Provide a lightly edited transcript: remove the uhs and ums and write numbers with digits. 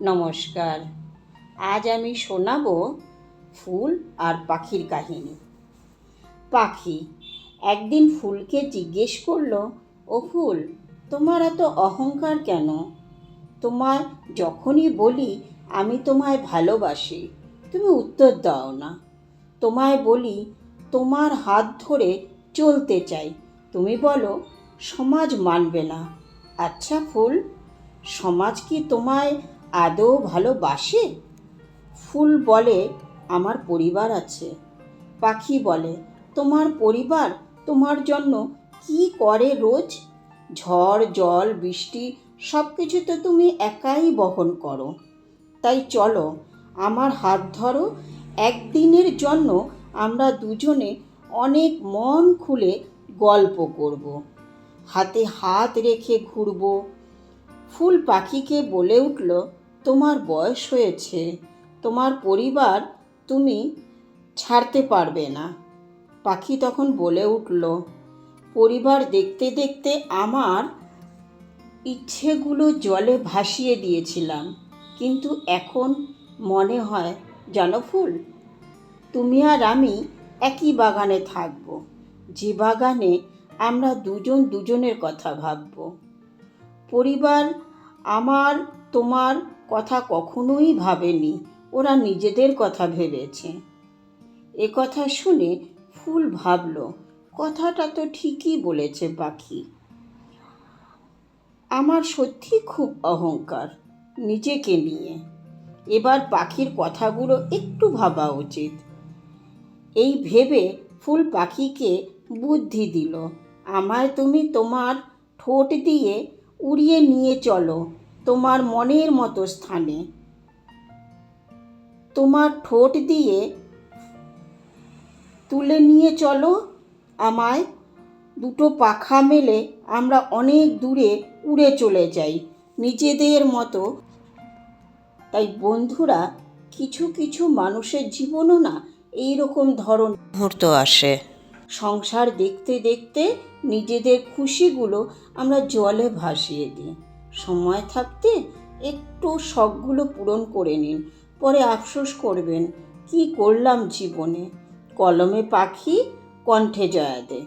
নমস্কার। আজ আমি শোনাবো ফুল আর পাখির কাহিনী। পাখি একদিন ফুলকে জিজ্ঞেস করলো, ও ফুল, তোমার এত অহংকার কেন? তোমায় যখনই বলি আমি তোমায় ভালোবাসি, তুমি উত্তর দাও না। তোমায় বলি তোমার হাত ধরে চলতে চাই, তুমি বলো সমাজ মানবে না। আচ্ছা ফুল, সমাজ কি তোমায় আদৌ ভালোবাসে? ফুল বলে, আমার পরিবার আছে। পাখি বলে, তোমার পরিবার তোমার জন্য কি করে রোজ? ঝড় জল বৃষ্টি সব কিছু তো তুমি একাই বহন করো। তাই চলো আমার হাত ধরো, একদিনের জন্য আমরা দুজনে অনেক মন খুলে গল্প করব, হাতে হাত রেখে ঘুরবো। ফুল পাখিকে বলে উঠল, তোমার বয়স হয়েছে, তোমার পরিবার তুমি ছাড়তে পারবে না। পাখি তখন বলে উঠল, পরিবার দেখতে দেখতে আমার ইচ্ছেগুলো জলে ভাসিয়ে দিয়েছিলাম, কিন্তু এখন মনে হয় জানো ফুল, তুমি আর আমি একই বাগানে থাকব, যে বাগানে আমরা দুজন দুজনের কথা ভাবব। পরিবার আমার তোমার কথা কখনোই ভাবেনি, ওরা নিজেদের কথা ভেবেছে। এ কথা শুনে ফুল ভাবল, কথাটা তো ঠিকই বলেছে পাখি। আমার সত্যি খুব অহংকার নিজেকে নিয়ে। এবার পাখির কথাগুলো একটু ভাবা উচিত। এই ভেবে ফুল পাখিকে বুদ্ধি দিল, আমায় তুমি তোমার ঠোঁট দিয়ে উড়িয়ে নিয়ে চলো তোমার মনের মতো স্থানে। তোমার ঠোঁট দিয়ে তুলে নিয়ে চলো আমায়, দুটো পাখা মেলে আমরা অনেক দূরে উড়ে চলে যাই নিজেদের মতো। তাই বন্ধুরা, কিছু কিছু মানুষের জীবনও না এইরকম মুহূর্ত আসে। সংসার দেখতে দেখতে নিজেদের খুশিগুলো আমরা জলে ভাসিয়ে দিই। সময় থাকতে একটু শখগুলো পূরণ করে নিন, পরে আফসোস করবেন কি করলাম জীবনে। কলমে পাখি, কণ্ঠে জয়া দে।